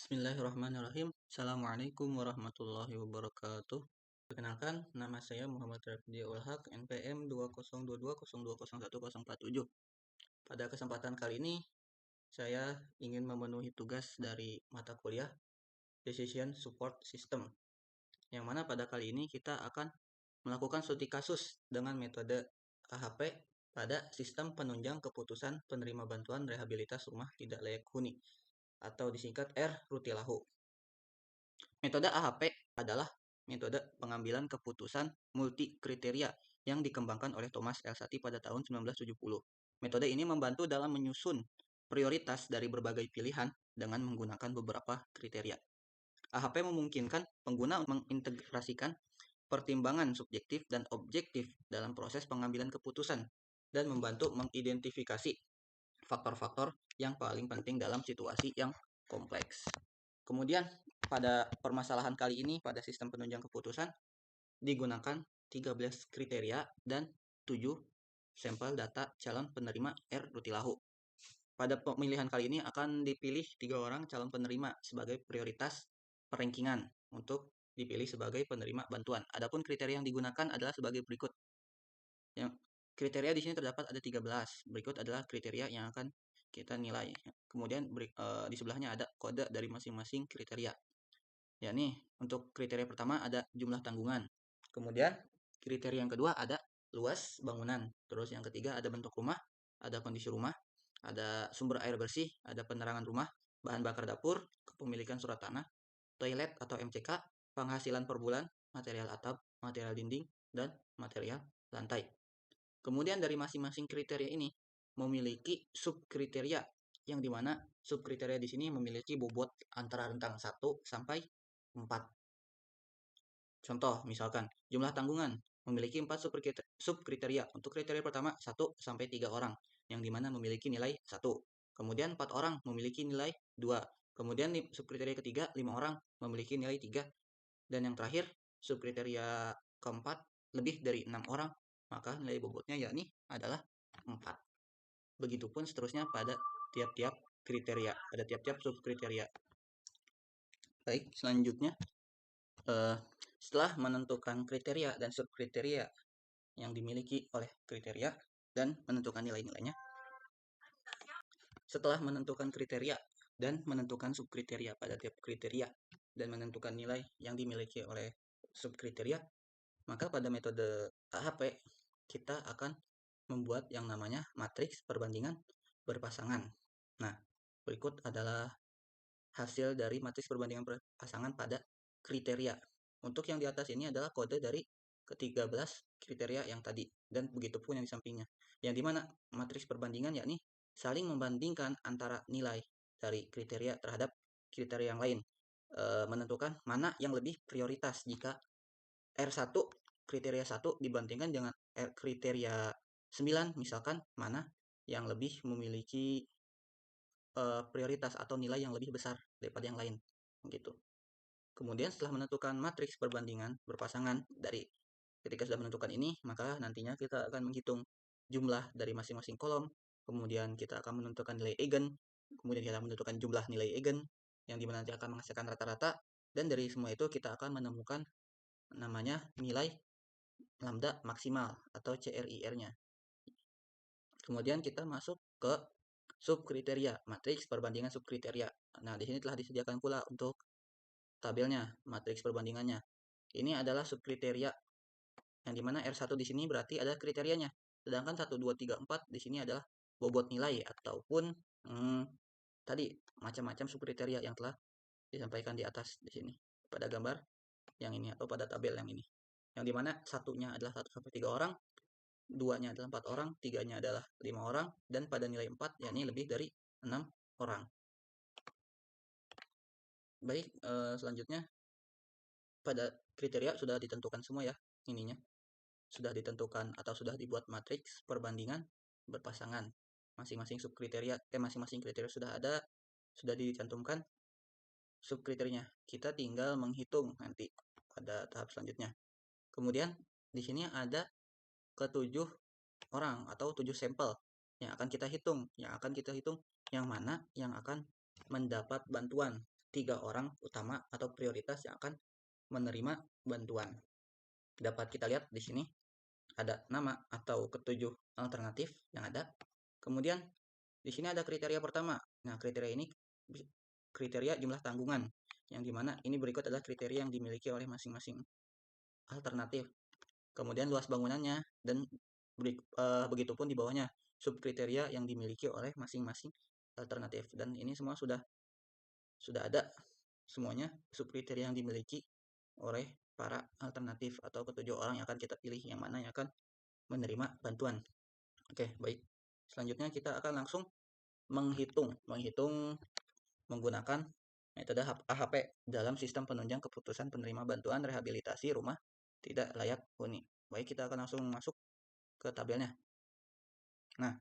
Bismillahirrahmanirrahim. Assalamualaikum warahmatullahi wabarakatuh. Perkenalkan, nama saya Muhammad Rafdi Ulhaq, NPM 20220200147. Pada kesempatan kali ini, saya ingin memenuhi tugas dari mata kuliah Decision Support System, yang mana pada kali ini kita akan melakukan studi kasus dengan metode AHP pada sistem penunjang keputusan penerima bantuan rehabilitas rumah tidak layak huni, atau disingkat RUTILAHU. Metode AHP adalah metode pengambilan keputusan multi kriteria yang dikembangkan oleh Thomas Elsaty pada tahun 1970. Metode ini membantu dalam menyusun prioritas dari berbagai pilihan dengan menggunakan beberapa kriteria. AHP memungkinkan pengguna mengintegrasikan pertimbangan subjektif dan objektif dalam proses pengambilan keputusan dan membantu mengidentifikasi faktor-faktor yang paling penting dalam situasi yang kompleks. Kemudian pada permasalahan kali ini pada sistem penunjang keputusan digunakan 13 kriteria dan 7 sampel data calon penerima RUTILAHU. Pada pemilihan kali ini akan dipilih 3 orang calon penerima sebagai prioritas perankingan untuk dipilih sebagai penerima bantuan. Adapun kriteria yang digunakan adalah sebagai berikut. Yang kriteria di sini terdapat ada 13. Berikut adalah kriteria yang akan kita nilai. Kemudian di sebelahnya ada kode dari masing-masing kriteria. Ya nih, untuk kriteria pertama ada jumlah tanggungan. Kemudian kriteria yang kedua ada luas bangunan. Terus yang ketiga ada bentuk rumah, ada kondisi rumah, ada sumber air bersih, ada penerangan rumah, bahan bakar dapur, kepemilikan surat tanah, toilet atau MCK, penghasilan per bulan, material atap, material dinding, dan material lantai. Kemudian dari masing-masing kriteria ini memiliki subkriteria yang dimana subkriteria di sini memiliki bobot antara rentang 1 sampai 4. Contoh, misalkan jumlah tanggungan memiliki 4 subkriteria. Untuk kriteria pertama 1 sampai 3 orang yang dimana memiliki nilai 1. Kemudian 4 orang memiliki nilai 2. Kemudian subkriteria ketiga 5 orang memiliki nilai 3. Dan yang terakhir subkriteria keempat lebih dari 6 orang, maka nilai bobotnya yakni adalah 4. Begitupun seterusnya pada tiap-tiap kriteria, pada tiap-tiap subkriteria. Baik, selanjutnya setelah menentukan kriteria dan subkriteria yang dimiliki oleh kriteria dan menentukan nilai-nilainya, setelah menentukan kriteria dan menentukan subkriteria pada tiap kriteria dan menentukan nilai yang dimiliki oleh subkriteria, maka pada metode AHP kita akan membuat yang namanya matriks perbandingan berpasangan. Nah, berikut adalah hasil dari matriks perbandingan berpasangan pada kriteria. Untuk yang di atas ini adalah kode dari ke-13 kriteria yang tadi, dan begitu pun yang di sampingnya. Yang dimana matriks perbandingan yakni saling membandingkan antara nilai dari kriteria terhadap kriteria yang lain, menentukan mana yang lebih prioritas jika R1 kriteria 1 dibandingkan dengan kriteria 9, misalkan mana yang lebih memiliki prioritas atau nilai yang lebih besar daripada yang lain gitu. Kemudian setelah menentukan matriks perbandingan berpasangan dari ketika sudah menentukan ini, maka nantinya kita akan menghitung jumlah dari masing-masing kolom, kemudian kita akan menentukan nilai eigen, kemudian kita menentukan jumlah nilai eigen yang dimana nanti akan menghasilkan rata-rata, dan dari semua itu kita akan menemukan namanya nilai lambda maksimal atau CRIR-nya. Kemudian kita masuk ke subkriteria, matriks perbandingan subkriteria. Nah, di sini telah disediakan pula untuk tabelnya, matriks perbandingannya. Ini adalah subkriteria yang dimana R1 di sini berarti ada kriterianya. Sedangkan 1, 2, 3, 4 di sini adalah bobot nilai ataupun tadi macam-macam subkriteria yang telah disampaikan di atas di sini pada gambar yang ini atau pada tabel yang ini. Yang dimana satunya adalah 1 sampai 3 orang, duanya adalah 4 orang, tiganya adalah 5 orang, dan pada nilai 4 yakni lebih dari 6 orang. Baik, selanjutnya pada kriteria sudah ditentukan semua ya ininya. Sudah ditentukan atau sudah dibuat matriks perbandingan berpasangan. Masing-masing subkriteria masing-masing kriteria sudah ada, sudah dicantumkan subkriterianya. Kita tinggal menghitung nanti pada tahap selanjutnya. Kemudian di sini ada ke-7 orang atau 7 sampel yang akan kita hitung, yang mana yang akan mendapat bantuan. 3 orang utama atau prioritas yang akan menerima bantuan. Dapat kita lihat di sini ada nama atau ketujuh alternatif yang ada. Kemudian di sini ada kriteria pertama. Nah, kriteria ini kriteria jumlah tanggungan, yang dimana ini berikut adalah kriteria yang dimiliki oleh masing-masing alternatif. Kemudian luas bangunannya, dan begitupun di bawahnya subkriteria yang dimiliki oleh masing-masing alternatif. Dan ini semua sudah ada semuanya, subkriteria yang dimiliki oleh para alternatif atau ketujuh orang yang akan kita pilih yang mana yang akan menerima bantuan. Oke, baik. Selanjutnya kita akan langsung menghitung menggunakan metode AHP dalam sistem penunjang keputusan penerima bantuan rehabilitasi rumah tidak layak huni. Baik, kita akan langsung masuk ke tabelnya. Nah,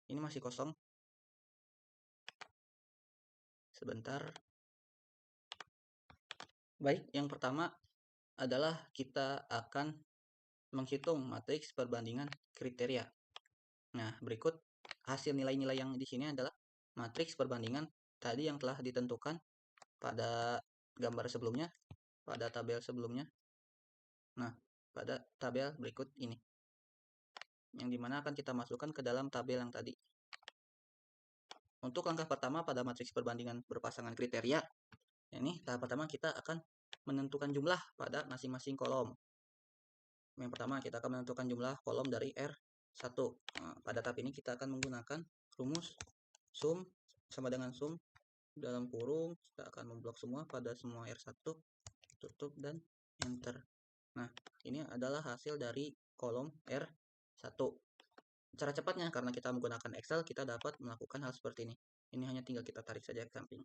ini masih kosong. Sebentar. Baik, yang pertama adalah kita akan menghitung matriks perbandingan kriteria. Nah, berikut hasil nilai-nilai yang di sini adalah matriks perbandingan tadi yang telah ditentukan pada gambar sebelumnya, pada tabel sebelumnya. Nah, pada tabel berikut ini, yang dimana akan kita masukkan ke dalam tabel yang tadi. Untuk langkah pertama pada matriks perbandingan berpasangan kriteria, ini tahap pertama kita akan menentukan jumlah pada masing-masing kolom. Yang pertama kita akan menentukan jumlah kolom dari R1. Nah, pada tahap ini kita akan menggunakan rumus sum sama dengan sum dalam kurung, kita akan memblok semua pada semua R1, tutup dan enter. Nah, ini adalah hasil dari kolom R1. Cara cepatnya, karena kita menggunakan Excel, kita dapat melakukan hal seperti ini. Ini hanya tinggal kita tarik saja ke samping.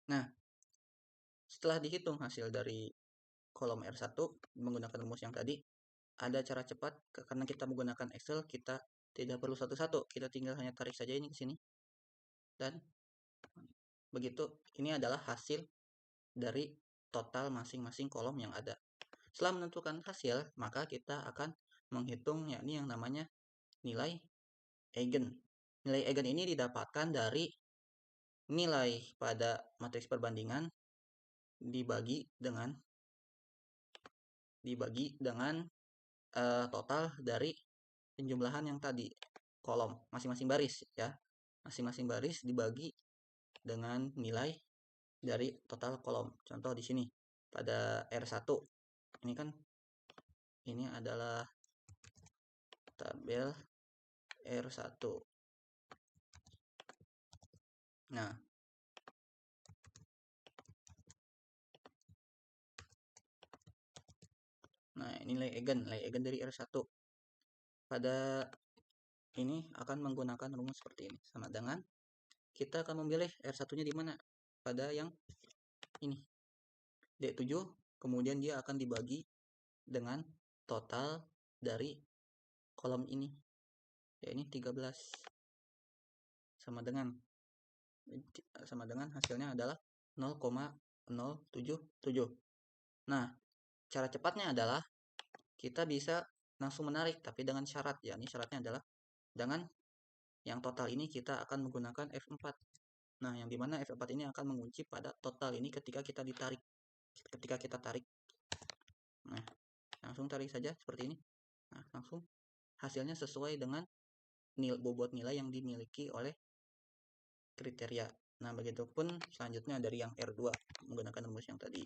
Nah, setelah dihitung hasil dari kolom R1 menggunakan rumus yang tadi, ada cara cepat, karena kita menggunakan Excel, kita tidak perlu satu-satu, kita tinggal hanya tarik saja ini ke sini. Dan begitu, ini adalah hasil dari total masing-masing kolom yang ada. Setelah menentukan hasil, maka kita akan menghitung yakni yang namanya nilai eigen. Nilai eigen ini didapatkan dari nilai pada matriks perbandingan dibagi dengan total dari penjumlahan yang tadi, kolom masing-masing baris ya. Masing-masing baris dibagi dengan nilai dari total kolom. Contoh di sini pada R1 ini kan, ini adalah tabel R1. Nah, nilai eigen dari R1 pada ini akan menggunakan rumus seperti ini, sama dengan kita akan memilih R1-nya di mana, pada yang ini D7, kemudian dia akan dibagi dengan total dari kolom ini, ya ini 13, sama dengan hasilnya adalah 0,077. Nah, cara cepatnya adalah kita bisa langsung menarik, tapi dengan syarat, ya ini syaratnya adalah dengan yang total ini kita akan menggunakan F4. Nah, yang dimana F4 ini akan mengunci pada total ini ketika kita tarik. Nah, langsung tarik saja seperti ini. Nah, langsung hasilnya sesuai dengan bobot nilai yang dimiliki oleh kriteria. Nah, begitupun selanjutnya dari yang R2 menggunakan rumus yang tadi.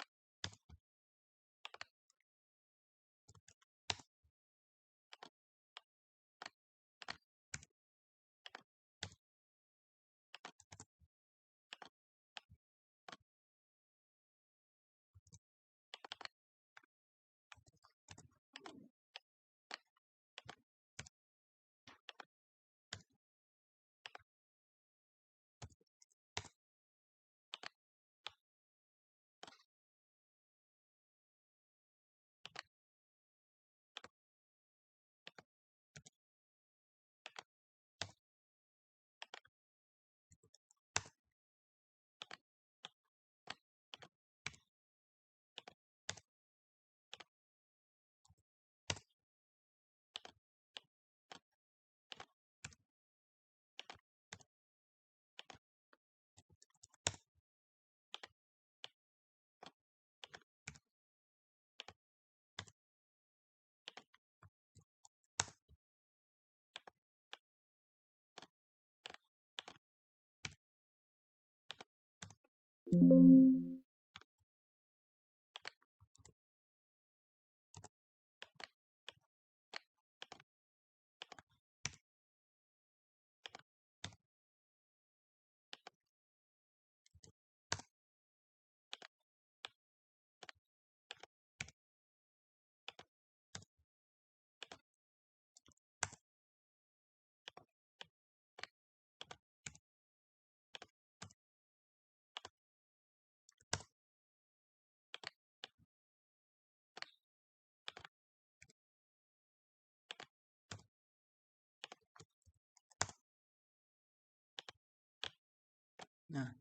Nah,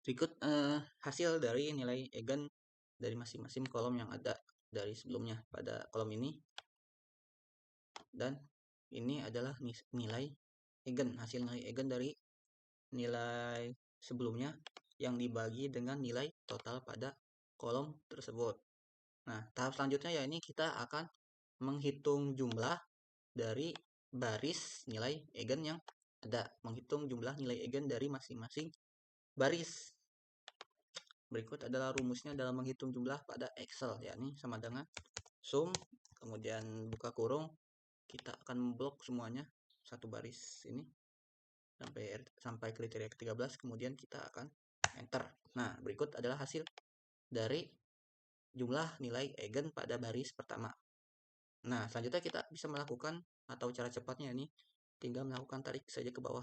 berikut hasil dari nilai eigen dari masing-masing kolom yang ada dari sebelumnya pada kolom ini, dan ini adalah nilai eigen, hasil nilai eigen dari nilai sebelumnya yang dibagi dengan nilai total pada kolom tersebut. Nah, tahap selanjutnya ya ini kita akan menghitung jumlah dari baris nilai eigen yang ada, menghitung jumlah nilai eigen dari masing-masing baris. Berikut adalah rumusnya dalam menghitung jumlah pada Excel, yakni sama dengan sum, kemudian buka kurung, kita akan memblok semuanya satu baris ini sampai kriteria ke-13, kemudian kita akan enter. Nah, berikut adalah hasil dari jumlah nilai eigen pada baris pertama. Nah, selanjutnya kita bisa melakukan, atau cara cepatnya ini tinggal melakukan tarik saja ke bawah.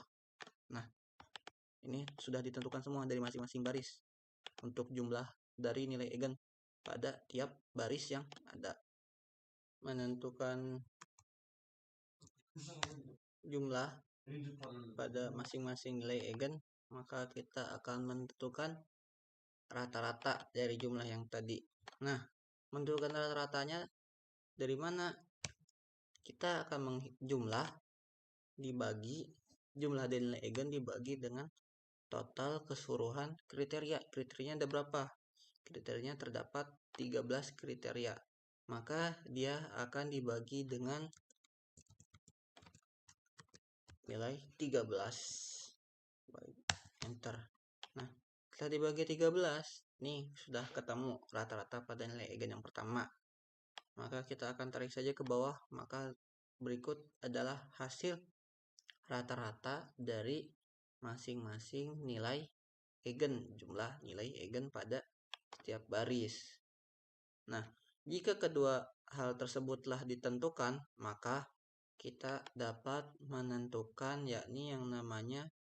Nah, ini sudah ditentukan semua dari masing-masing baris untuk jumlah dari nilai eigen pada tiap baris yang ada. Menentukan jumlah pada masing-masing nilai eigen, maka kita akan menentukan rata-rata dari jumlah yang tadi. Nah, menentukan rata-ratanya dari mana? Kita akan jumlah dibagi, jumlah dari nilai eigen dibagi dengan total keseluruhan kriteria. Kriterianya ada berapa? Kriterianya terdapat 13 kriteria. Maka dia akan dibagi dengan nilai 13. Enter. Nah, setelah dibagi 13, nih sudah ketemu rata-rata pada nilai eigen yang pertama. Maka kita akan tarik saja ke bawah, maka berikut adalah hasil rata-rata dari masing-masing nilai eigen, jumlah nilai eigen pada setiap baris. Nah, jika kedua hal tersebutlah ditentukan, maka kita dapat menentukan yakni yang namanya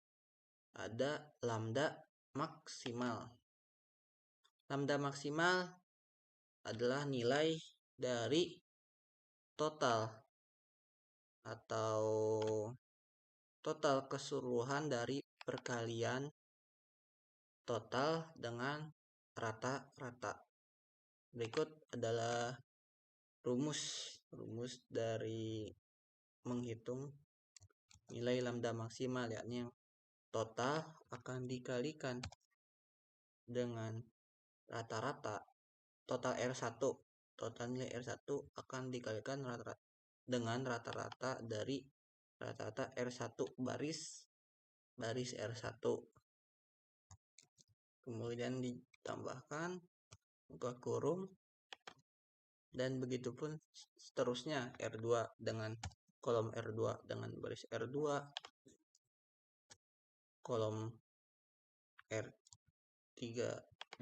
ada lambda maksimal. Lambda maksimal adalah nilai dari total atau total keseluruhan dari perkalian total dengan rata-rata. Berikut adalah rumus dari menghitung nilai lambda maksimal, yakni yang total akan dikalikan dengan rata-rata. Total R1, total nilai R1 akan dikalikan dengan rata-rata dari rata-rata R1 baris R1. Kemudian ditambahkan buka kurung, dan begitu pun seterusnya R2 dengan kolom R2 dengan baris R2, kolom R3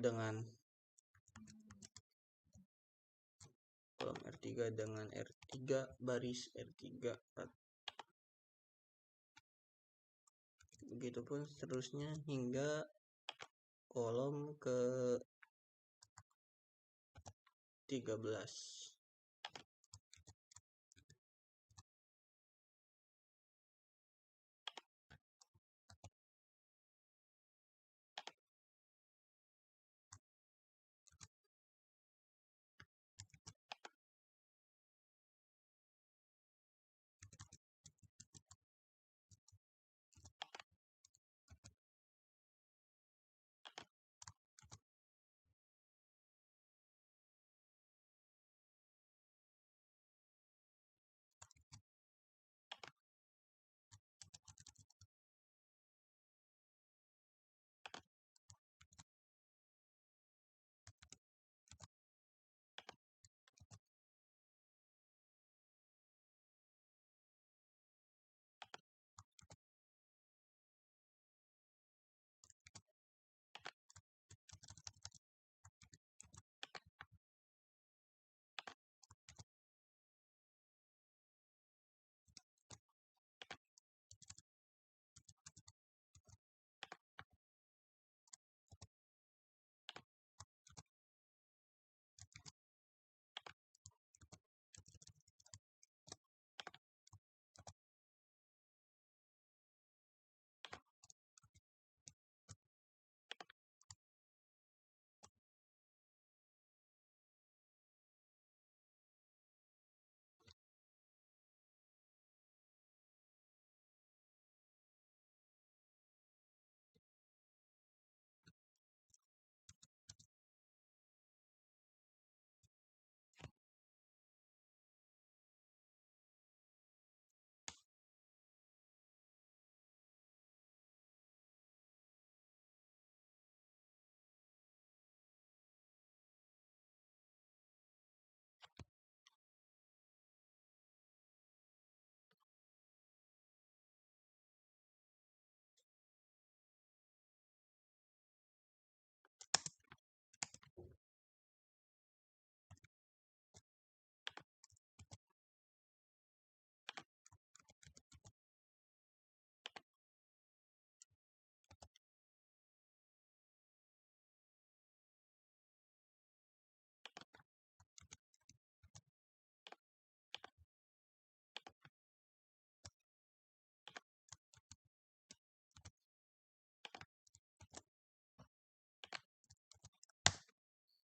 dengan kolom R3 dengan R3 baris R3. Begitupun seterusnya hingga kolom ke 13.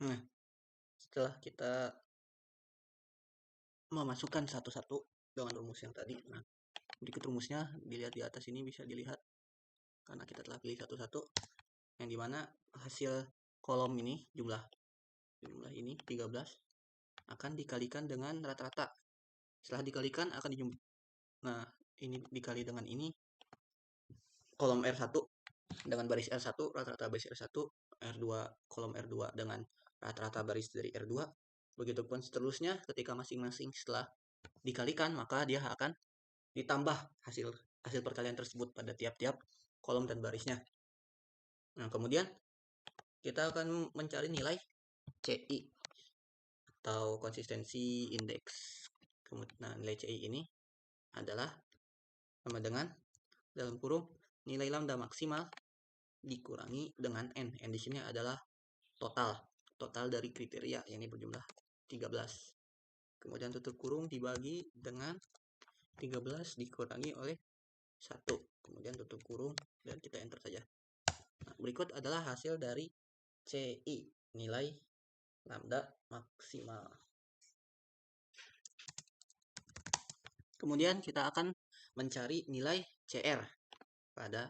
Nah, setelah kita memasukkan satu-satu dengan rumus yang tadi, nah berikut rumusnya dilihat di atas ini bisa dilihat karena kita telah pilih satu-satu, yang dimana hasil kolom ini jumlah ini 13 akan dikalikan dengan rata-rata. Setelah dikalikan akan dijumlah. Nah, ini dikali dengan ini kolom R1 dengan baris R1, rata-rata baris R1, R2 kolom R2 dengan rata-rata baris dari R2. Begitupun seterusnya ketika masing-masing setelah dikalikan maka dia akan ditambah hasil perkalian tersebut pada tiap-tiap kolom dan barisnya. Nah, kemudian kita akan mencari nilai CI atau konsistensi indeks. Nah, nilai CI ini adalah sama dengan dalam kurung nilai lambda maksimal dikurangi dengan N. N di sini adalah total dari kriteria yang ini berjumlah 13. Kemudian tutup kurung dibagi dengan 13 dikurangi oleh 1. Kemudian tutup kurung dan kita enter saja. Nah, berikut adalah hasil dari CI, nilai lambda maksimal. Kemudian kita akan mencari nilai CR pada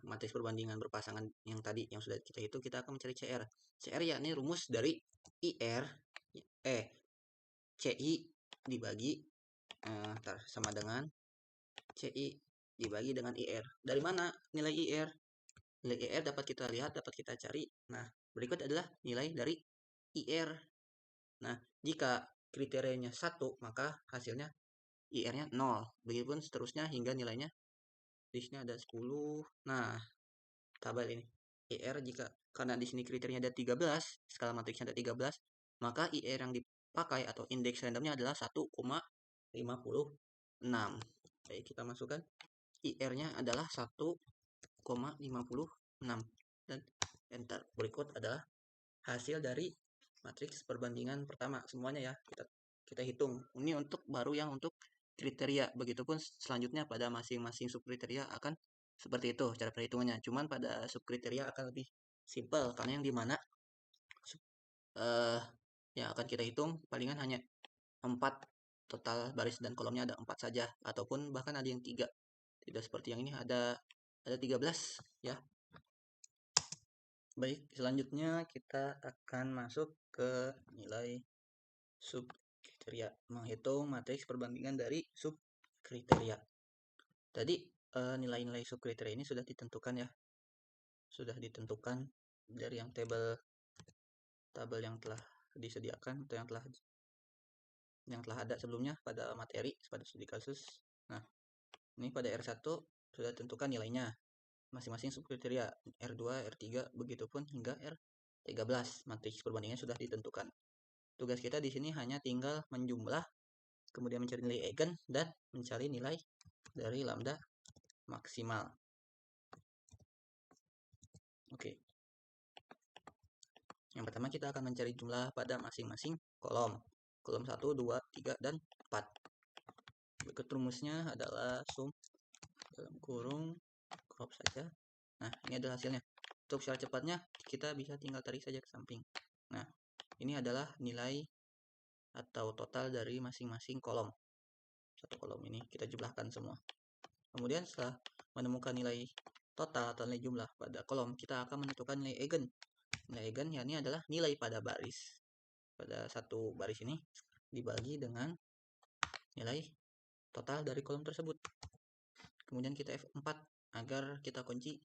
matriks perbandingan berpasangan yang tadi yang sudah kita hitung. Kita akan mencari CR. CR yakni rumus dari CI dibagi sama dengan CI dibagi dengan IR. Dari mana nilai IR? Nilai IR dapat kita lihat, dapat kita cari. Nah, berikut adalah nilai dari IR. Nah, jika kriterianya 1, maka hasilnya IR-nya 0. Begitupun seterusnya hingga nilainya di sini ada 10. Nah, tabel ini IR karena di sini kriterianya ada 13, skala matriksnya ada 13, maka IR yang dipakai atau indeks randomnya adalah 1,56. Baik, kita masukkan IR-nya adalah 1,56 dan enter. Berikut adalah hasil dari matriks perbandingan pertama semuanya ya. Kita hitung. Ini untuk baru yang untuk kriteria. Begitupun selanjutnya pada masing-masing subkriteria akan seperti itu cara perhitungannya. Cuman pada subkriteria akan lebih simple karena yang dimana yang akan kita hitung palingan hanya 4, total baris dan kolomnya ada 4 saja, ataupun bahkan ada yang 3. Tidak seperti yang ini ada 13 ya. Baik, selanjutnya kita akan masuk ke nilai subkriteria, menghitung matriks perbandingan dari subkriteria. Tadi nilai-nilai subkriteria ini sudah ditentukan ya. Sudah ditentukan dari yang tabel yang telah disediakan atau yang telah ada sebelumnya pada materi pada studi kasus. Nah, ini pada R1 sudah ditentukan nilainya masing-masing subkriteria R2, R3 begitupun hingga R13. Matriks perbandingannya sudah ditentukan. Tugas kita di sini hanya tinggal menjumlah, kemudian mencari nilai eigen dan mencari nilai dari lambda maksimal. Oke. Yang pertama kita akan mencari jumlah pada masing-masing kolom. Kolom 1, 2, 3, dan 4. Berikut rumusnya adalah sum dalam kurung crop saja. Nah, ini adalah hasilnya. Untuk cara cepatnya kita bisa tinggal tarik saja ke samping. Nah, ini adalah nilai atau total dari masing-masing kolom. Satu kolom ini kita jumlahkan semua. Kemudian setelah menemukan nilai total atau nilai jumlah pada kolom, kita akan menentukan nilai eigen. Nilai eigen yakni adalah nilai pada baris. Pada satu baris ini dibagi dengan nilai total dari kolom tersebut. Kemudian kita F4 agar kita kunci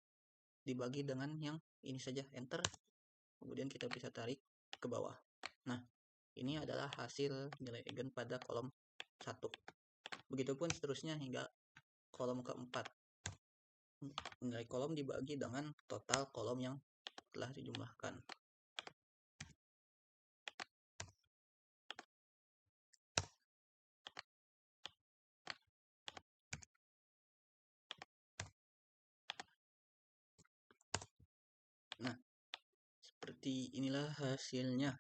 dibagi dengan yang ini saja, enter. Kemudian kita bisa tarik ke bawah. Nah, ini adalah hasil nilai eigen pada kolom 1. Begitupun seterusnya hingga kolom keempat. Nilai kolom dibagi dengan total kolom yang telah dijumlahkan. Nah, seperti inilah hasilnya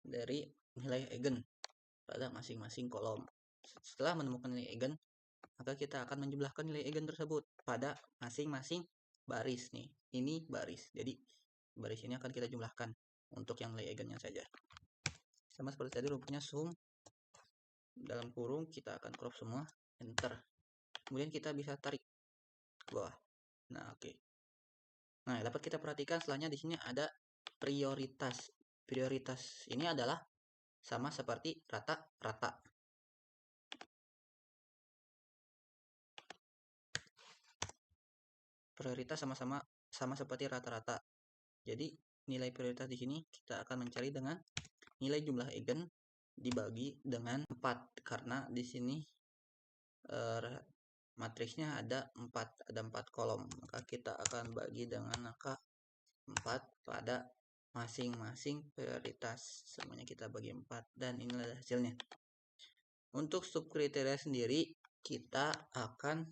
dari nilai eigen pada masing-masing kolom. Setelah menemukan nilai eigen, maka kita akan menjumlahkan nilai eigen tersebut pada masing-masing baris nih. Ini baris. Jadi baris ini akan kita jumlahkan. untuk yang nilai eigennya saja. Sama seperti tadi rumusnya sum dalam kurung, kita akan crop semua, enter. Kemudian kita bisa tarik ke bawah. Nah, oke. Nah, dapat kita perhatikan setelahnya di sini ada prioritas. Prioritas ini adalah sama seperti rata-rata. Prioritas sama seperti rata-rata. Jadi nilai prioritas di sini kita akan mencari dengan nilai jumlah eigen dibagi dengan 4, karena di sini matriksnya ada 4 kolom, maka kita akan bagi dengan angka 4 pada masing-masing prioritas. Semuanya kita bagi 4 dan inilah hasilnya. Untuk subkriteria sendiri kita akan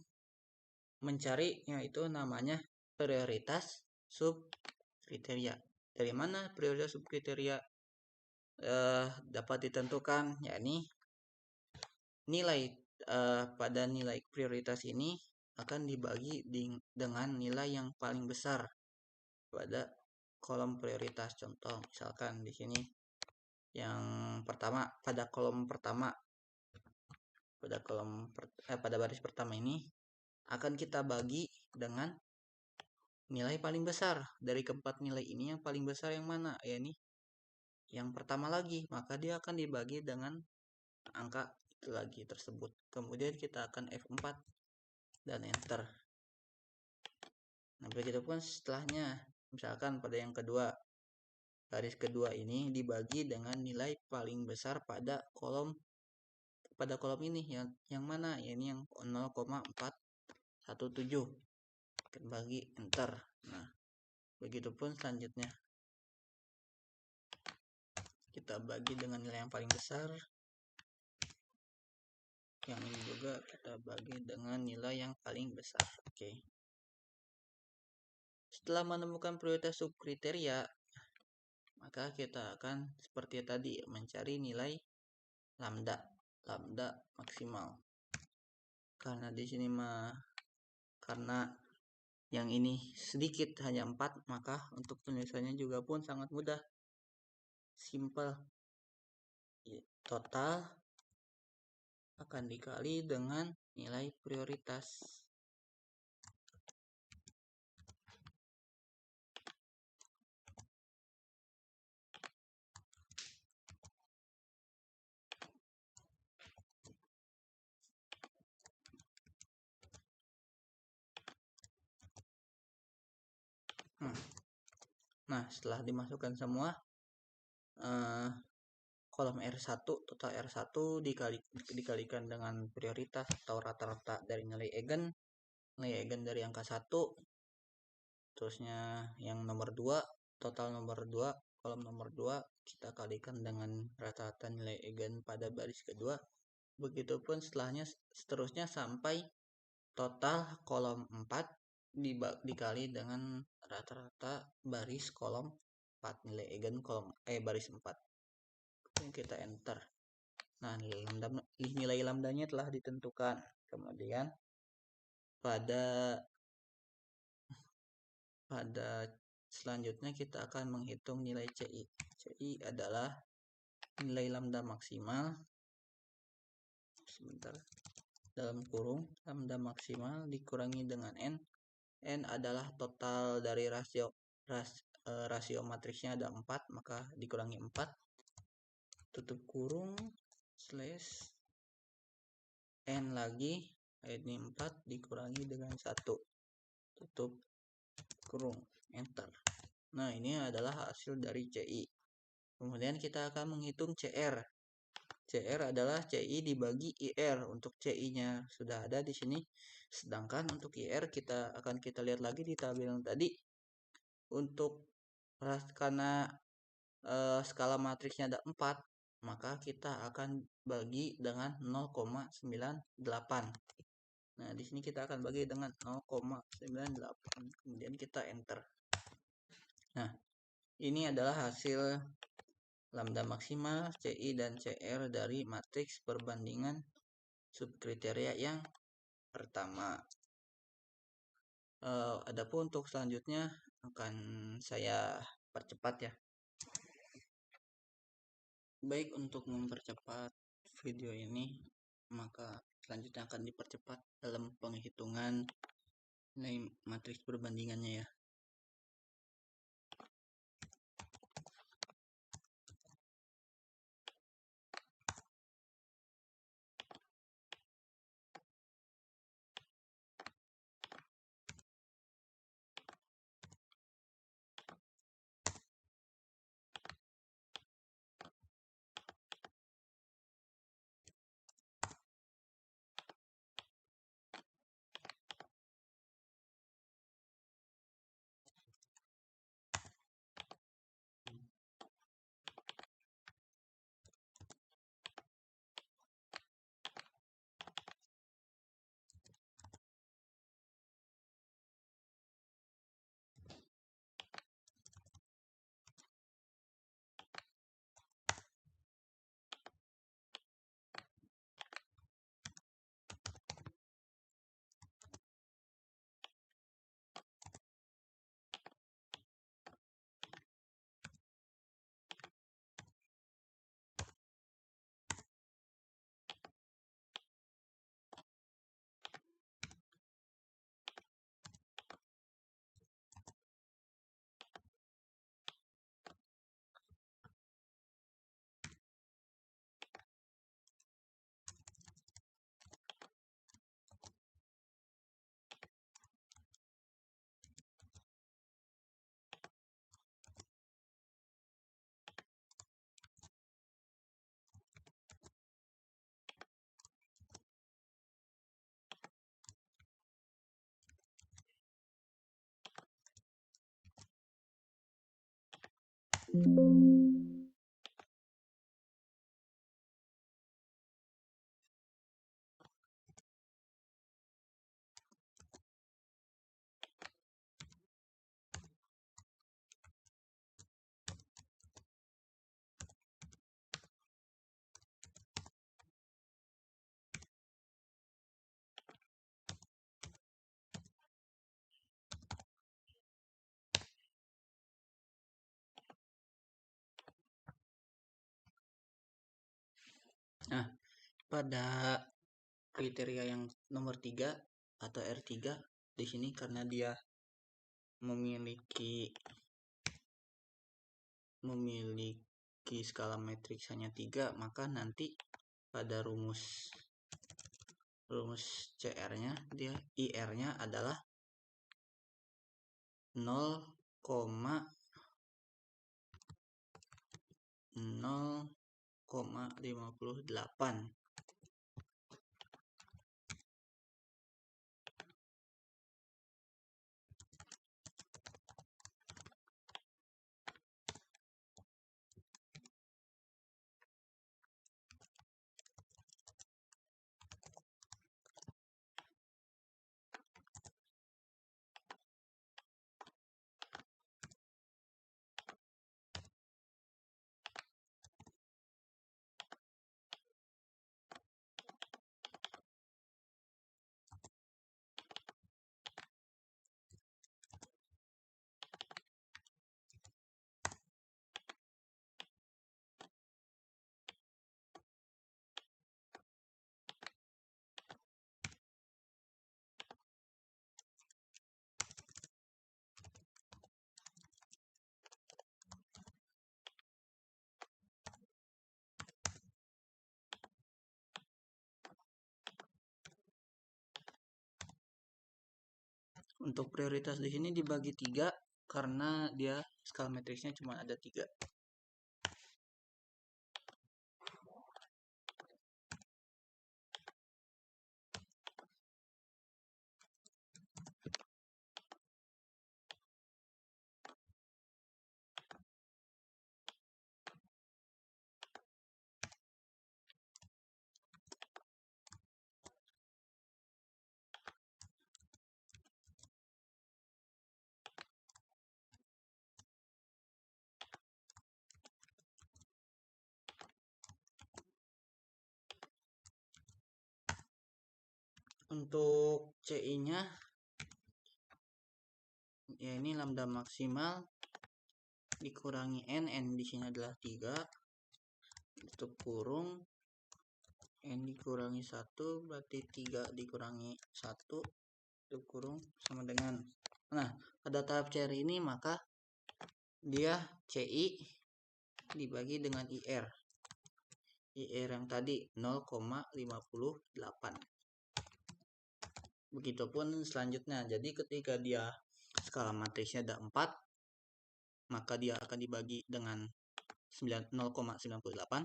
mencari yaitu namanya prioritas subkriteria. Dari mana prioritas subkriteria dapat ditentukan, yakni nilai pada nilai prioritas ini akan dibagi dengan nilai yang paling besar pada kolom prioritas. Contoh misalkan di sini yang pertama, pada baris pertama ini akan kita bagi dengan nilai paling besar. Dari keempat nilai ini yang paling besar yang mana? Ya ini yang pertama lagi, maka dia akan dibagi dengan angka itu lagi tersebut. Kemudian kita akan F4 dan enter. Nah, begitupun setelahnya, misalkan pada yang kedua, baris kedua ini dibagi dengan nilai paling besar pada kolom ini yang mana? Ya ini yang 0,417. Bagi enter. Nah, begitupun selanjutnya. Kita bagi dengan nilai yang paling besar. Yang ini juga kita bagi dengan nilai yang paling besar. Oke. Setelah menemukan prioritas subkriteria, maka kita akan seperti tadi mencari nilai lambda maksimal. Karena di sini karena yang ini sedikit hanya 4, maka untuk penulisannya juga pun sangat mudah. Simple. Total akan dikali dengan nilai prioritas. Nah, setelah dimasukkan semua, kolom R1, total R1 dikalikan dengan prioritas atau rata-rata dari nilai eigen dari angka 1, terusnya yang nomor 2, total nomor 2, kolom nomor 2 kita kalikan dengan rata-rata nilai eigen pada baris kedua. Begitupun seterusnya sampai total kolom 4 dikali dengan rata-rata baris kolom 4, nilai eigen baris 4. Kita enter. Nah, nilai lambdanya telah ditentukan. Kemudian pada selanjutnya kita akan menghitung nilai CI. CI adalah nilai lambda maksimal. Sebentar. Dalam kurung lambda maksimal dikurangi dengan N. N adalah total dari rasio matriksnya ada 4, maka dikurangi 4. Tutup kurung slash N lagi, ini 4 dikurangi dengan 1. Tutup kurung, enter. Nah, ini adalah hasil dari CI. Kemudian kita akan menghitung CR. CR adalah CI dibagi IR. Untuk CI-nya sudah ada di sini. Sedangkan untuk IR kita lihat lagi di tabel yang tadi. Karena skala matriksnya ada 4, maka kita akan bagi dengan 0,98. Nah, di sini kita akan bagi dengan 0,98. Kemudian kita enter. Nah, ini adalah hasil lambda maksimal, CI dan CR dari matriks perbandingan subkriteria yang pertama. Adapun untuk selanjutnya akan saya percepat ya. Baik, untuk mempercepat video ini, maka selanjutnya akan dipercepat dalam penghitungan nilai matriks perbandingannya ya. Nah, pada kriteria yang nomor 3 atau R3 di sini, karena dia memiliki skala matriks hanya 3, maka nanti pada rumus CR-nya IR-nya adalah 0,0,58. Untuk prioritas di sini dibagi 3 karena dia skala matriksnya cuma ada 3. Untuk CI-nya ya ini lambda maksimal dikurangi n di sini adalah 3, tutup kurung, n dikurangi 1 berarti 3 dikurangi 1 tutup kurung sama dengan, nah pada tahap cair ini maka dia CI dibagi dengan IR yang tadi 0,58. Begitupun selanjutnya, jadi ketika dia skala matrisnya ada 4, maka dia akan dibagi dengan 0,98.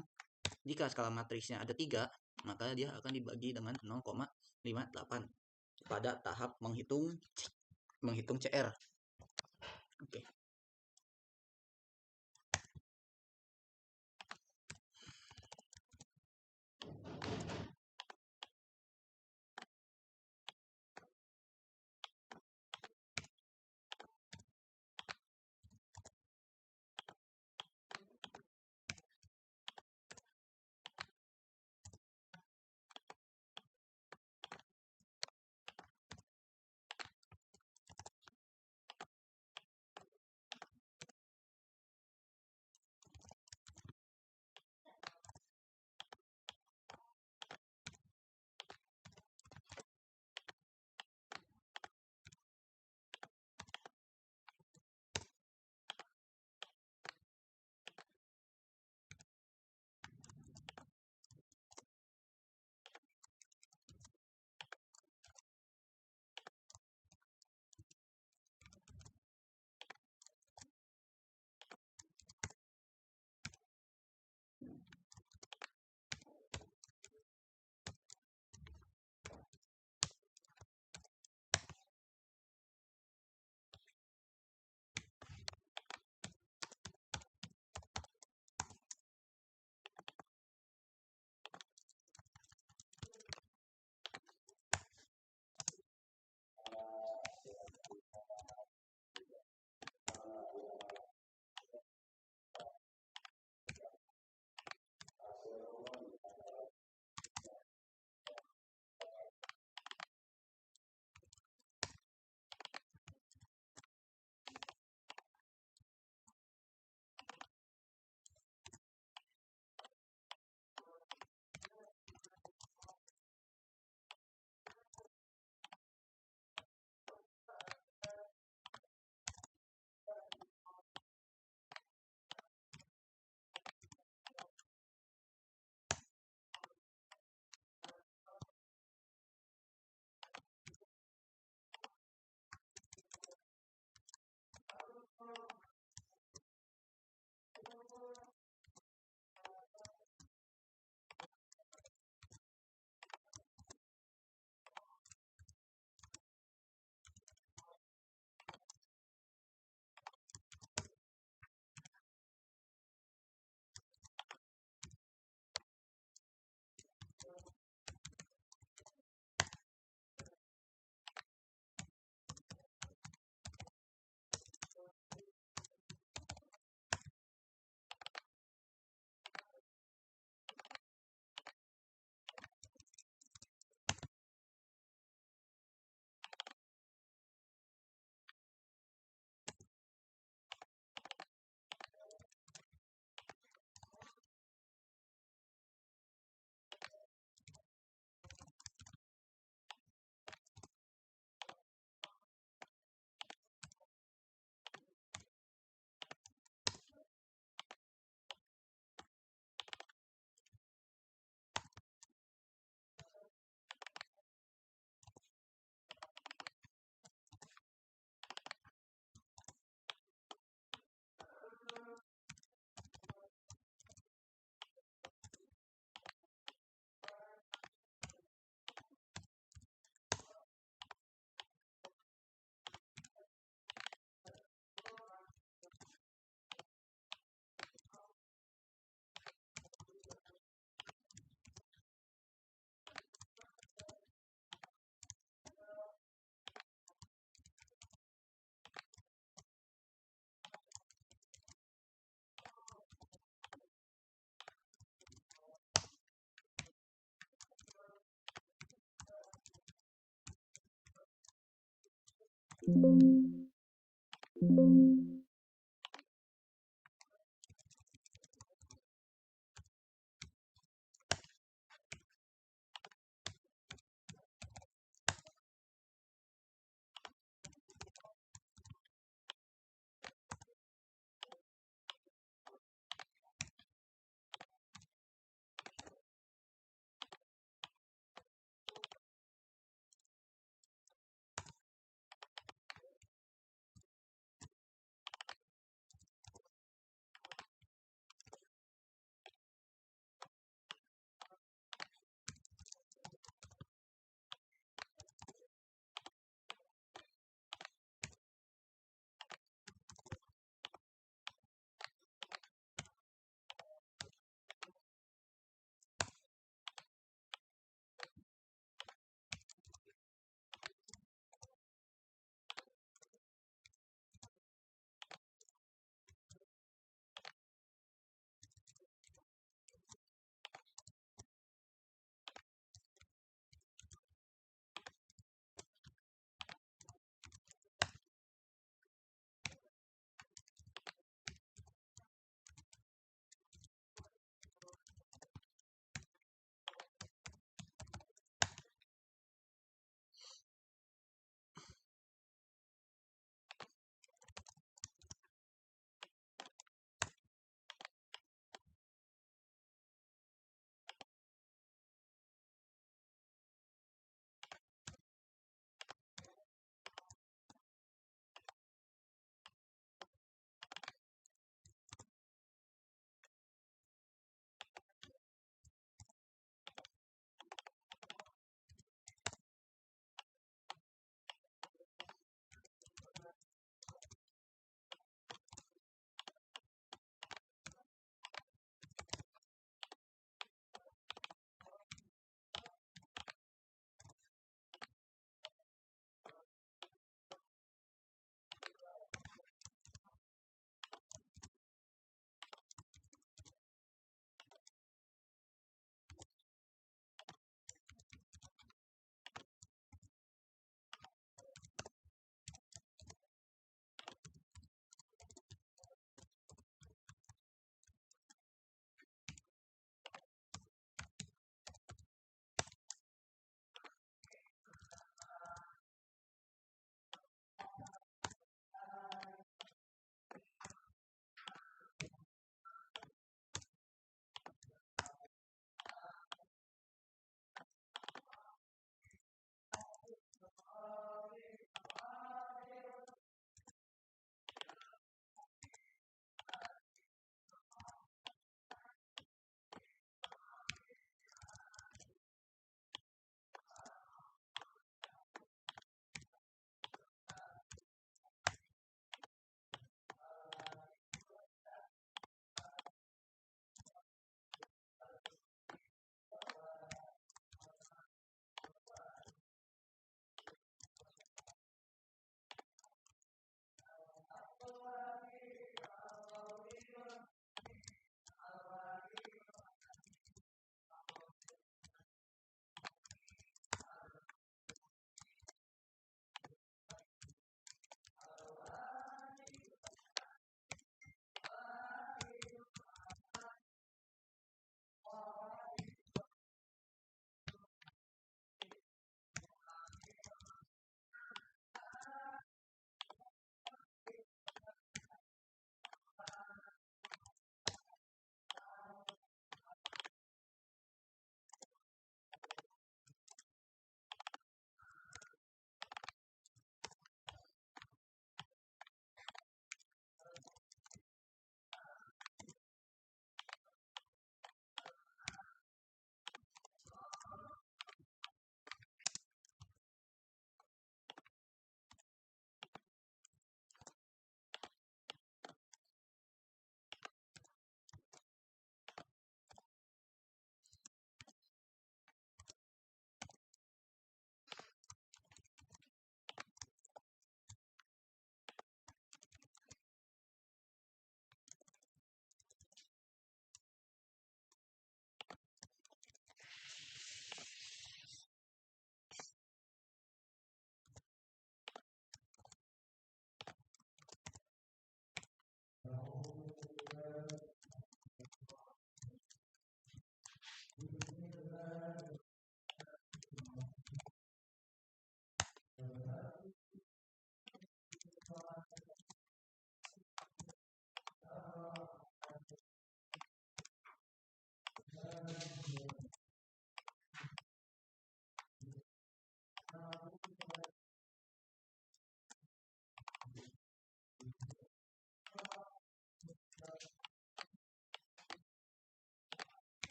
Jika skala matrisnya ada 3, maka dia akan dibagi dengan 0,58 pada tahap menghitung CR. Oke.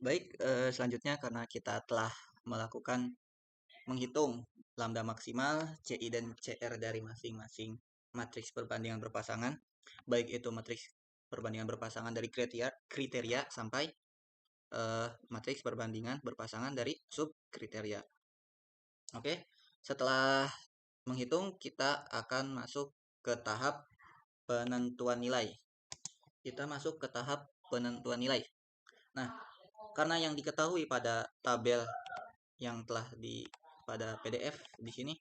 Baik, selanjutnya karena kita telah melakukan menghitung lambda maksimal, CI dan CR dari masing-masing matriks perbandingan berpasangan, baik itu matriks perbandingan berpasangan dari kriteria sampai matriks perbandingan berpasangan dari subkriteria. Oke, setelah menghitung kita akan masuk ke tahap penentuan nilai. Kita masuk ke tahap penentuan nilai. Nah, karena yang diketahui pada tabel yang telah pada PDF di sini,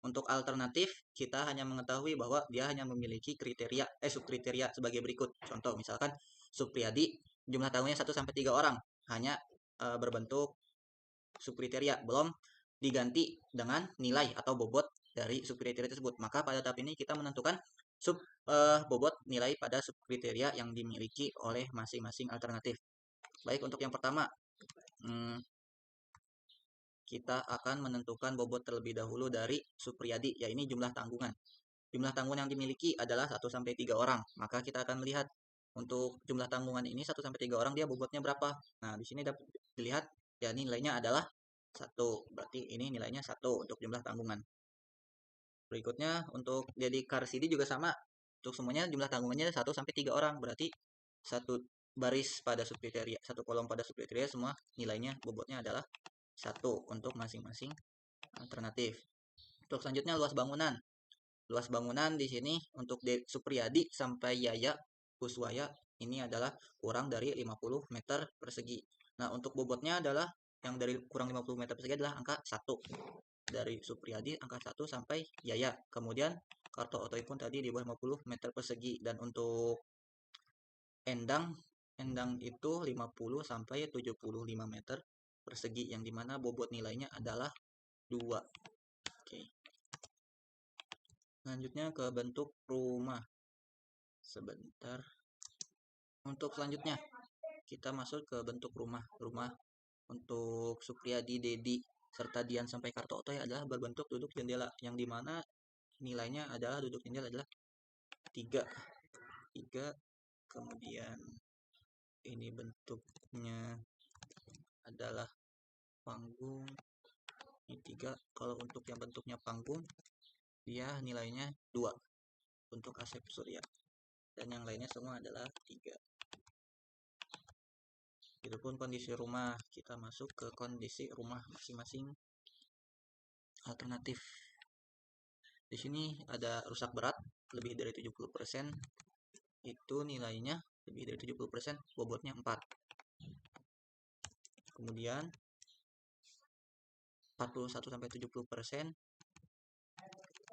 untuk alternatif kita hanya mengetahui bahwa dia hanya memiliki subkriteria sebagai berikut. Contoh misalkan Supriyadi jumlah tahunnya 1 sampai 3 orang, hanya berbentuk subkriteria, belum diganti dengan nilai atau bobot dari subkriteria tersebut. Maka pada tahap ini kita menentukan bobot nilai pada subkriteria yang dimiliki oleh masing-masing alternatif. Baik, untuk yang pertama, kita akan menentukan bobot terlebih dahulu dari Supriyadi, yaitu jumlah tanggungan. Jumlah tanggungan yang dimiliki adalah 1 sampai 3 orang. Maka kita akan melihat untuk jumlah tanggungan ini 1 sampai 3 orang dia bobotnya berapa. Nah, di sini dapat dilihat ya nilainya adalah 1. Berarti ini nilainya 1 untuk jumlah tanggungan. Berikutnya untuk jadi Karsidi juga sama. Untuk semuanya jumlah tanggungannya 1 sampai 3 orang. Berarti satu baris pada subkriteria, satu kolom pada subkriteria semua nilainya bobotnya adalah 1 untuk masing-masing alternatif. Untuk selanjutnya luas bangunan. Luas bangunan di sini untuk Supriyadi sampai Yaya Kuswaya ini adalah kurang dari 50 meter persegi. Nah, untuk bobotnya adalah yang dari kurang 50 meter persegi adalah angka 1. Dari Supriyadi angka 1 sampai Yaya. Kemudian Karto Otoy pun tadi di bawah 50 meter persegi. Dan untuk Endang itu 50 sampai 75 meter persegi, yang dimana bobot nilainya adalah 2. Oke. Selanjutnya ke bentuk rumah. Sebentar. Untuk selanjutnya kita masuk ke bentuk rumah. Rumah untuk Supriyadi, Dedi, serta Dian sampai Karto Otoy adalah berbentuk duduk jendela, yang dimana nilainya adalah duduk jendela adalah 3. Kemudian ini bentuknya adalah panggung, ini 3. Kalau untuk yang bentuknya panggung dia nilainya 2 untuk Asep Surya, dan yang lainnya semua adalah 3. Itupun kondisi rumah. Kita masuk ke kondisi rumah masing-masing alternatif. Di sini ada rusak berat lebih dari 70%, itu nilainya lebih dari 70%, bobotnya 4. Kemudian 41 sampai 70%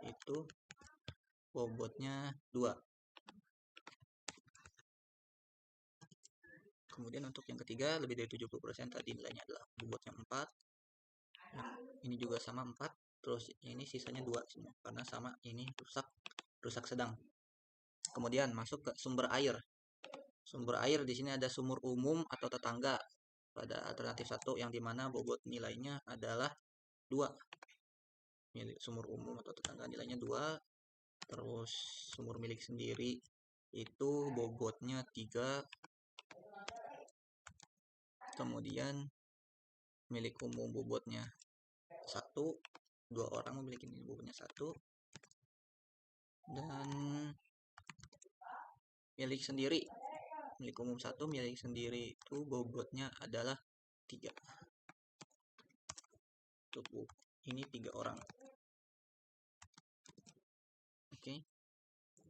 itu bobotnya 2. Kemudian untuk yang ketiga lebih dari 70% tadi nilainya adalah bobotnya 4. Nah, ini juga sama 4. terus ini sisanya 2 semua karena sama ini rusak sedang. Kemudian masuk ke sumber air. Sumber air di sini ada sumur umum atau tetangga pada alternatif 1 yang dimana bobot nilainya adalah 2. Milik sumur umum atau tetangga nilainya 2. Terus sumur milik sendiri itu bobotnya 3. Kemudian milik umum bobotnya 1. 2 orang memiliki bobotnya 1. Dan milik sendiri, milik umum 1, milik sendiri itu bobotnya adalah 3. Untuk ini 3 orang. Oke.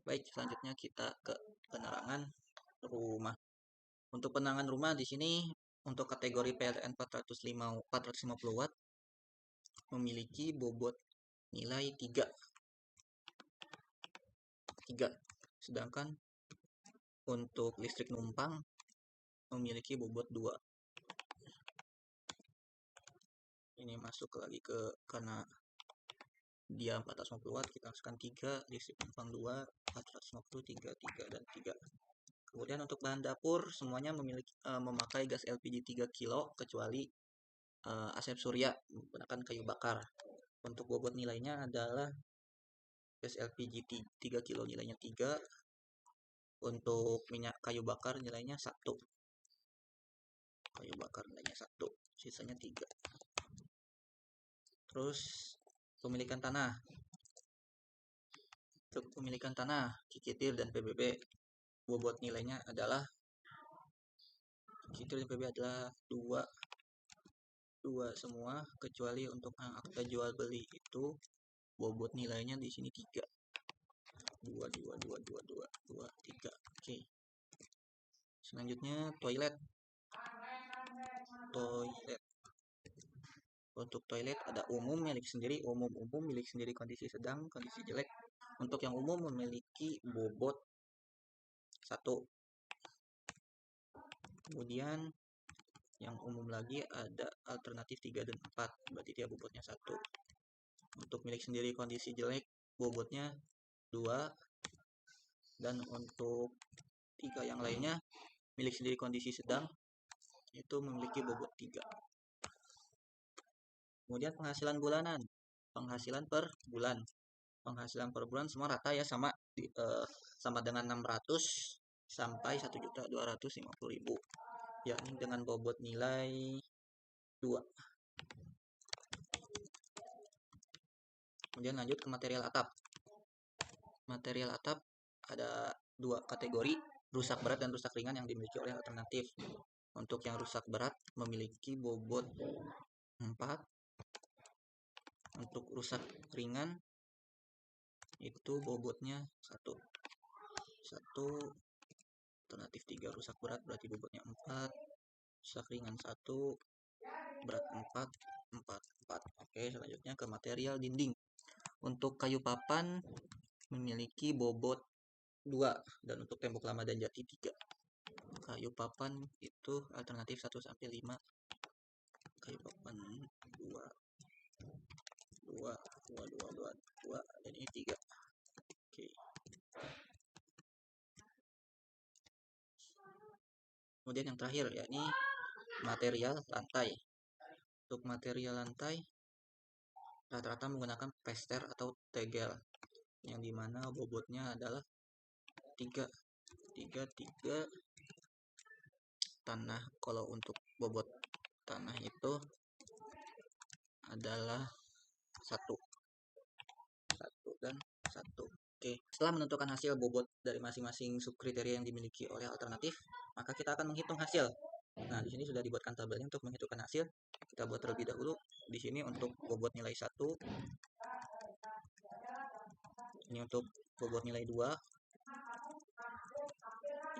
Baik, selanjutnya kita ke penerangan rumah. Untuk penerangan rumah di sini untuk kategori PLN 450 watt memiliki bobot nilai 3. Sedangkan untuk listrik numpang memiliki bobot 2. Ini masuk lagi karena dia 450 watt, kita masukkan 3, listrik numpang 2, 450, 3, dan 3. Kemudian untuk bahan dapur semuanya memakai gas LPG 3 kilo kecuali asap surya menggunakan kayu bakar. Untuk bobot nilainya adalah gas LPG 3 kilo nilainya 3. Untuk minyak kayu bakar nilainya 1. Kayu bakar nilainya 1, sisanya 3. Terus pemilikan tanah. Untuk pemilikan tanah, Cikitir dan PBB bobot nilainya adalah Cikitir dan PBB adalah 2 semua kecuali untuk akta jual beli itu bobot nilainya di sini 3. 2, 3. Oke. Selanjutnya toilet. Untuk toilet ada umum, milik sendiri, umum, milik sendiri kondisi sedang, kondisi jelek. Untuk yang umum memiliki bobot 1. Kemudian yang umum lagi ada alternatif 3 dan 4, berarti dia bobotnya 1. Untuk milik sendiri kondisi jelek bobotnya 2. Dan untuk 3 yang lainnya milik sendiri kondisi sedang itu memiliki bobot 3. Kemudian penghasilan bulanan, penghasilan per bulan. Penghasilan per bulan semua rata ya, sama dengan 600 sampai 1.250.000, yakni dengan bobot nilai 2. Kemudian lanjut ke material atap. Material atap ada 2 kategori, rusak berat dan rusak ringan yang dimiliki oleh alternatif. Untuk yang rusak berat memiliki bobot 4. Untuk rusak ringan itu bobotnya 1. Alternatif 3 rusak berat berarti bobotnya 4. Rusak ringan 1, berat 4. Oke, selanjutnya ke material dinding. Untuk kayu papan memiliki bobot 2 dan untuk tembok lama dan jati 3. Kayu papan itu alternatif 1 sampai 5. Kayu papan 2 dan ini 3. Oke. Kemudian yang terakhir yakni material lantai. Untuk material lantai rata-rata menggunakan plester atau tegel yang dimana bobotnya adalah 3. Tanah, kalau untuk bobot tanah itu adalah 1 dan 1. Oke, setelah menentukan hasil bobot dari masing-masing subkriteria yang dimiliki oleh alternatif, maka kita akan menghitung hasil. Nah, di sini sudah dibuatkan tabelnya untuk menghitungkan hasil. Kita buat terlebih dahulu. Di sini untuk bobot nilai 1. Ini untuk bobot nilai 2.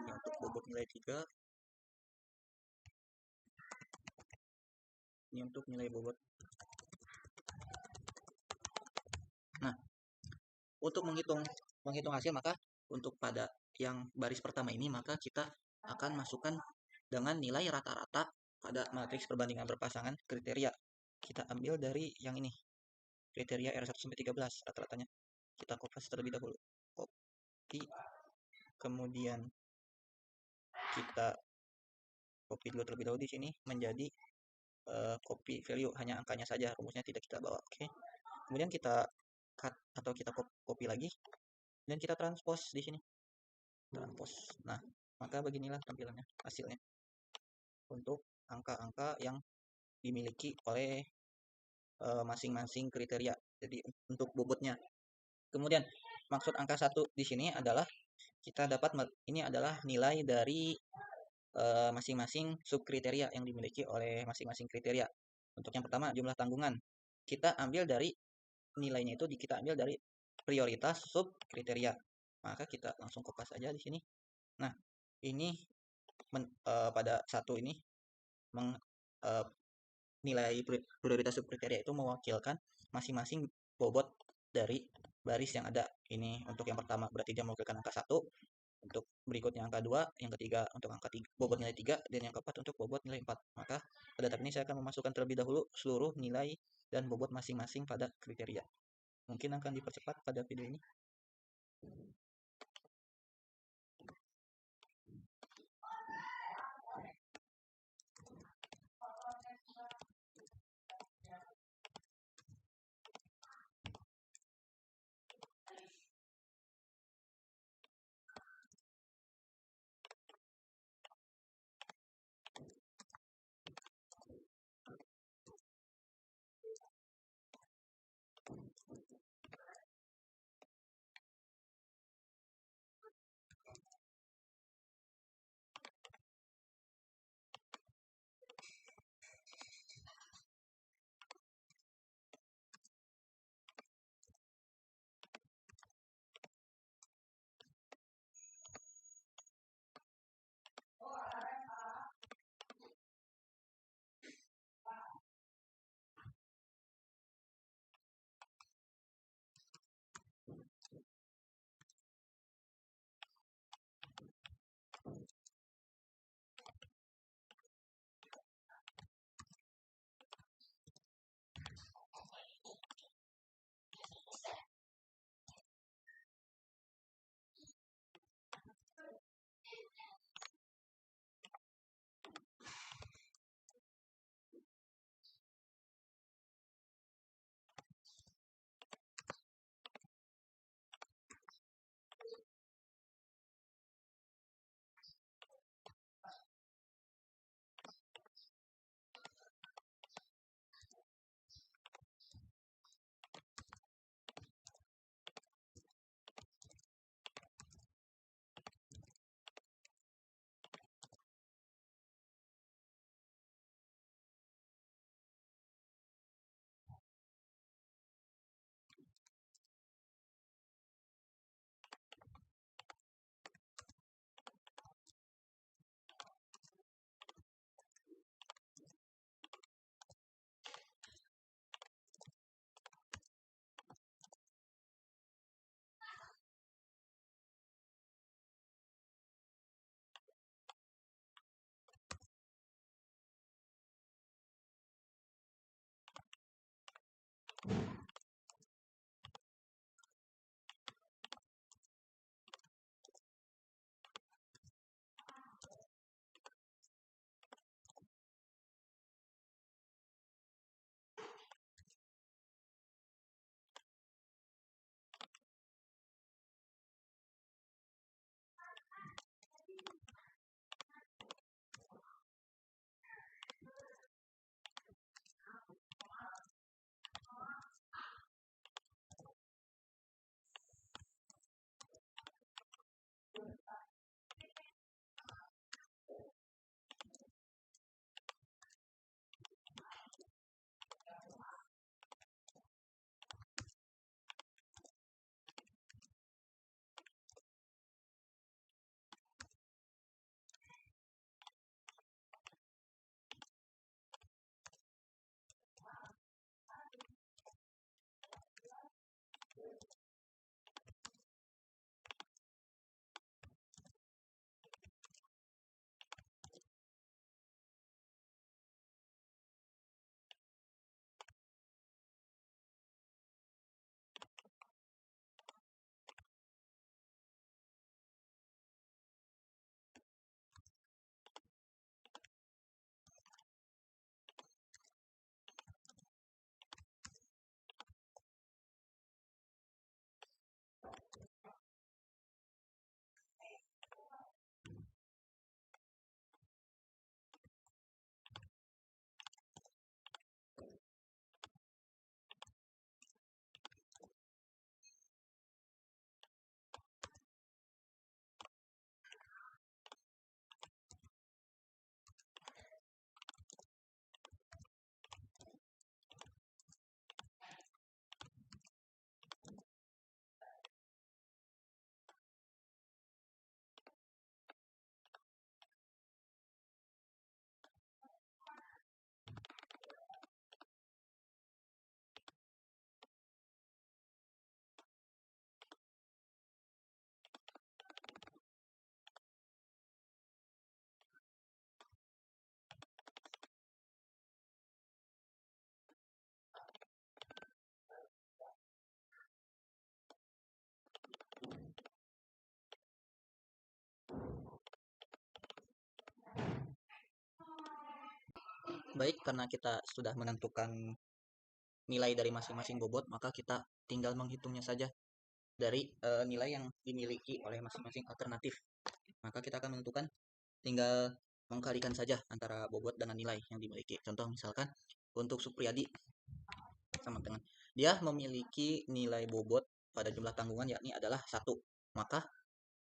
Ini untuk bobot nilai 3. Ini untuk nilai bobot. Nah, untuk menghitung hasil, maka untuk pada yang baris pertama ini maka kita akan masukkan dengan nilai rata-rata pada matriks perbandingan berpasangan kriteria. Kita ambil dari yang ini. kriteria R1 sampai 13 rata-ratanya. Kita kopas terlebih dahulu. Copy, kemudian kita copy dulu terlebih dahulu di sini menjadi copy value, hanya angkanya saja, rumusnya tidak kita bawa. Oke. Kemudian kita cut atau kita copy lagi dan kita transpose di sini. Transpose. Nah, maka beginilah tampilannya, hasilnya untuk angka-angka yang dimiliki oleh masing-masing kriteria. Jadi untuk bobotnya. Kemudian maksud angka 1 di sini adalah kita dapat ini adalah nilai dari masing-masing subkriteria yang dimiliki oleh masing-masing kriteria. Untuk yang pertama, jumlah tanggungan. Kita ambil dari nilainya itu kita ambil dari prioritas subkriteria. Maka kita langsung kopas saja di sini. Nah, ini pada satu ini nilai prioritas subkriteria itu mewakilkan masing-masing bobot dari baris yang ada. Ini untuk yang pertama berarti dia mewakilkan angka 1, untuk berikutnya angka 2, yang ketiga untuk angka 3, bobot nilai 3, dan yang keempat untuk bobot nilai 4. Maka pada tahap ini saya akan memasukkan terlebih dahulu seluruh nilai dan bobot masing-masing pada kriteria. Mungkin akan dipercepat pada video ini. Baik, karena kita sudah menentukan nilai dari masing-masing bobot, maka kita tinggal menghitungnya saja dari nilai yang dimiliki oleh masing-masing alternatif. Maka kita akan menentukan, tinggal mengkalikan saja antara bobot dengan nilai yang dimiliki. Contoh misalkan untuk Supriyadi sama dengan dia memiliki nilai bobot pada jumlah tanggungan yakni adalah 1. Maka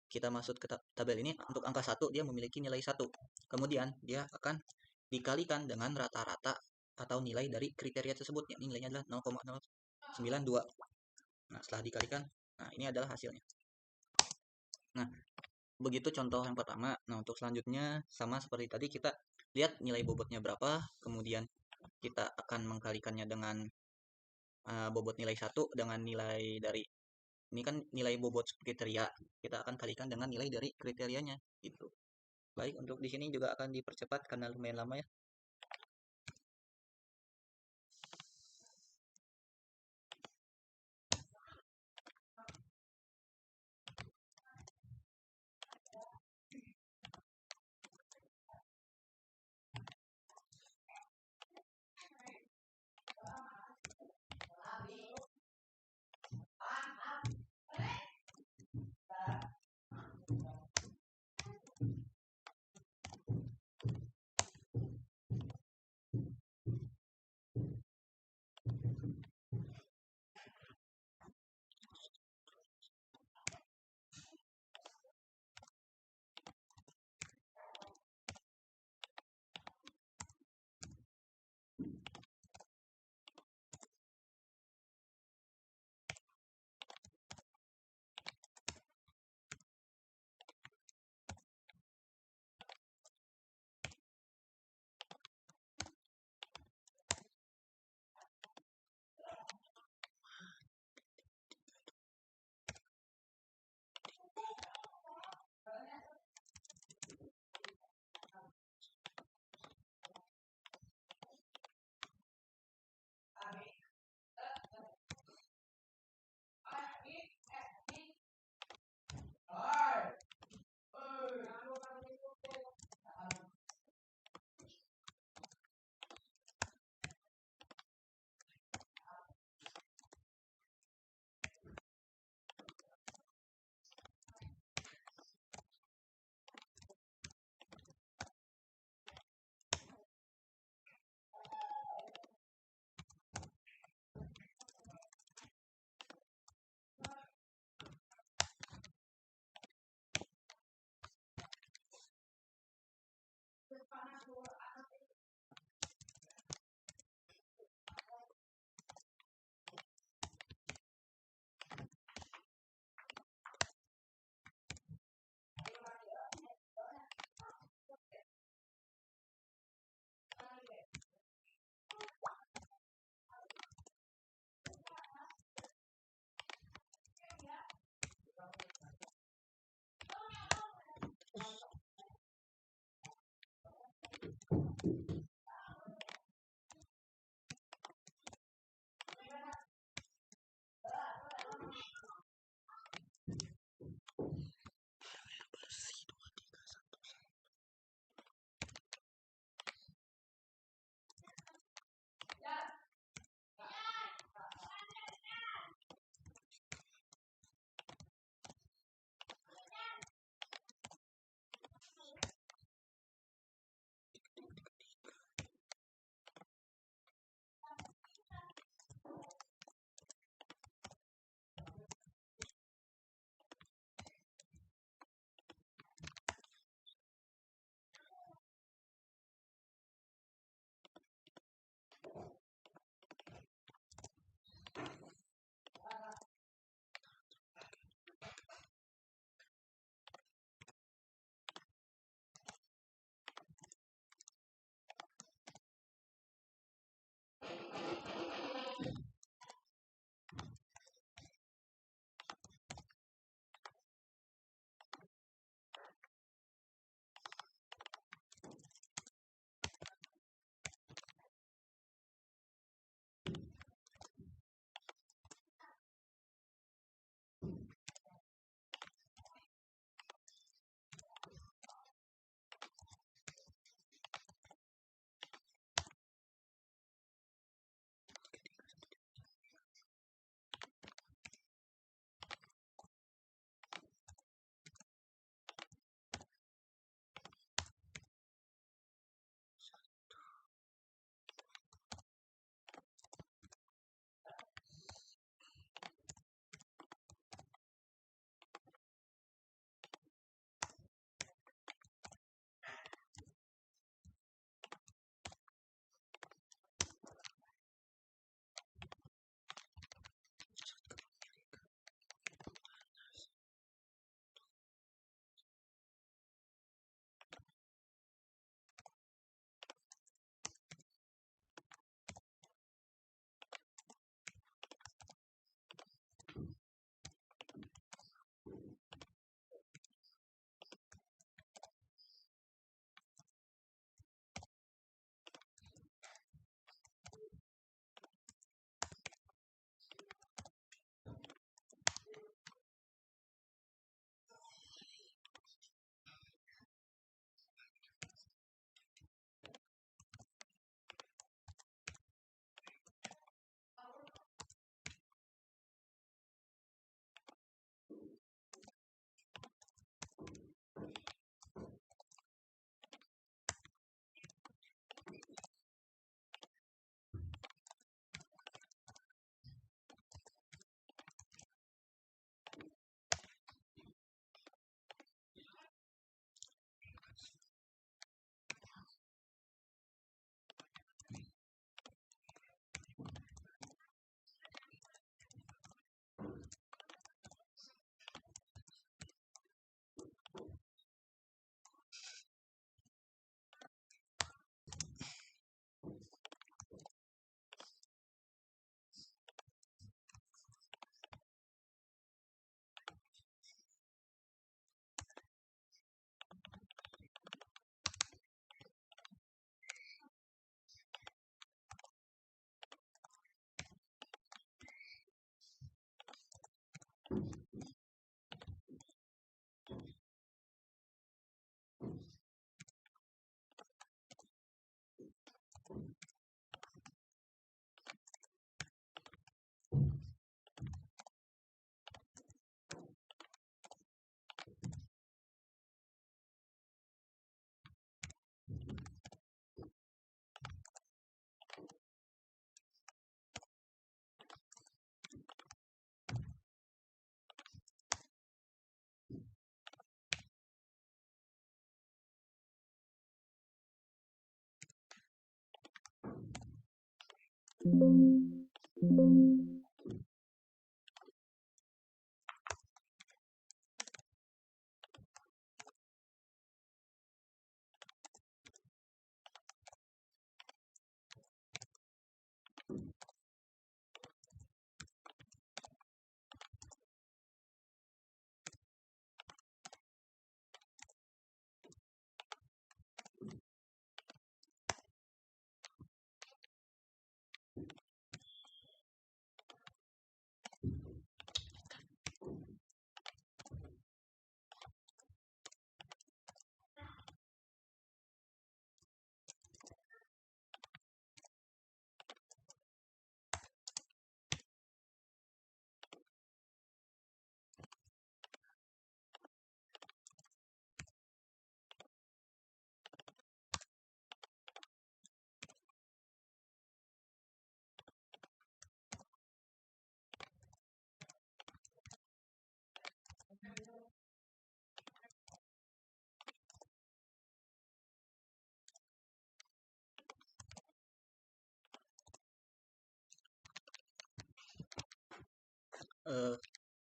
kita masuk ke tabel ini, untuk angka 1 dia memiliki nilai 1. Kemudian dia akan dikalikan dengan rata-rata atau nilai dari kriteria tersebut, yakni nilainya adalah 0,092. Nah, setelah dikalikan, nah ini adalah hasilnya. Nah, begitu contoh yang pertama. Nah, untuk selanjutnya sama seperti tadi, kita lihat nilai bobotnya berapa, kemudian kita akan mengkalikannya dengan bobot nilai 1 dengan nilai dari, ini kan nilai bobot kriteria, kita akan kalikan dengan nilai dari kriterianya gitu. Baik, untuk di sini juga akan dipercepat karena lumayan lama ya.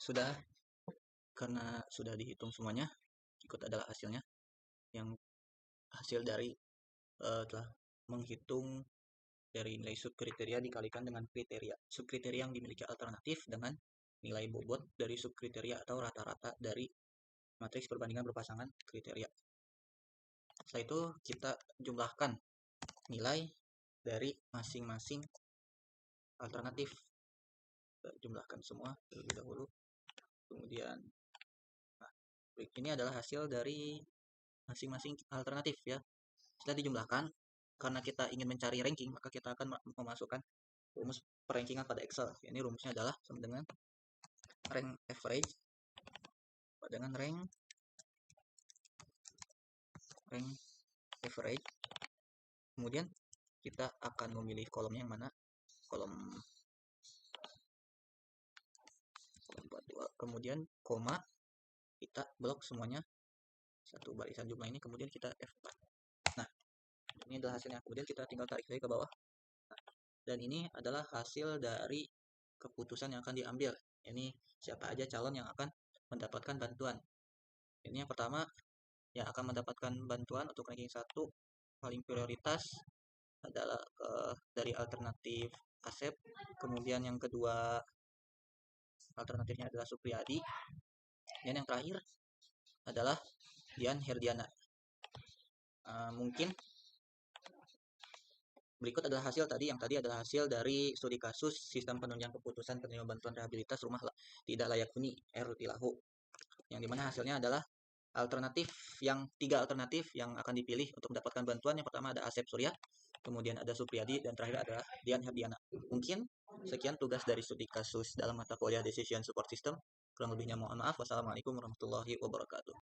Sudah, karena sudah dihitung semuanya, ikut adalah hasilnya. Yang hasil dari telah menghitung dari nilai subkriteria dikalikan dengan kriteria. Subkriteria yang dimiliki alternatif dengan nilai bobot dari subkriteria atau rata-rata dari matriks perbandingan berpasangan kriteria. Setelah itu kita jumlahkan nilai dari masing-masing alternatif. Kita jumlahkan semua terlebih dahulu. Kemudian ini adalah hasil dari masing-masing alternatif ya. Setelah dijumlahkan, karena kita ingin mencari ranking, maka kita akan memasukkan rumus perankingan pada Excel. Ini rumusnya adalah sama dengan rank average dengan rank average. Kemudian kita akan memilih kolomnya yang mana, kolom 42, kemudian koma, kita blok semuanya satu barisan jumlah ini, kemudian kita F4. Nah, ini adalah hasilnya. Kemudian kita tinggal tarik lagi ke bawah. Dan ini adalah hasil dari keputusan yang akan diambil. Ini siapa aja calon yang akan mendapatkan bantuan. Ini yang pertama, yang akan mendapatkan bantuan untuk ranking 1 paling prioritas adalah dari alternatif Asep. Kemudian yang kedua alternatifnya adalah Supriyadi. Dan yang terakhir adalah Dian Herdiana. Mungkin berikut adalah hasil tadi. Yang tadi adalah hasil dari studi kasus sistem penunjang keputusan penerima bantuan rehabilitas rumah tidak layak huni RUT-LAHU, yang dimana hasilnya adalah alternatif yang 3 alternatif yang akan dipilih untuk mendapatkan bantuan. Yang pertama ada Asep Surya, kemudian ada Supriyadi, dan terakhir adalah Dian Herdiana. Mungkin sekian tugas dari studi kasus dalam mata kuliah Decision Support System. Kurang lebihnya mohon maaf. Wassalamualaikum warahmatullahi wabarakatuh.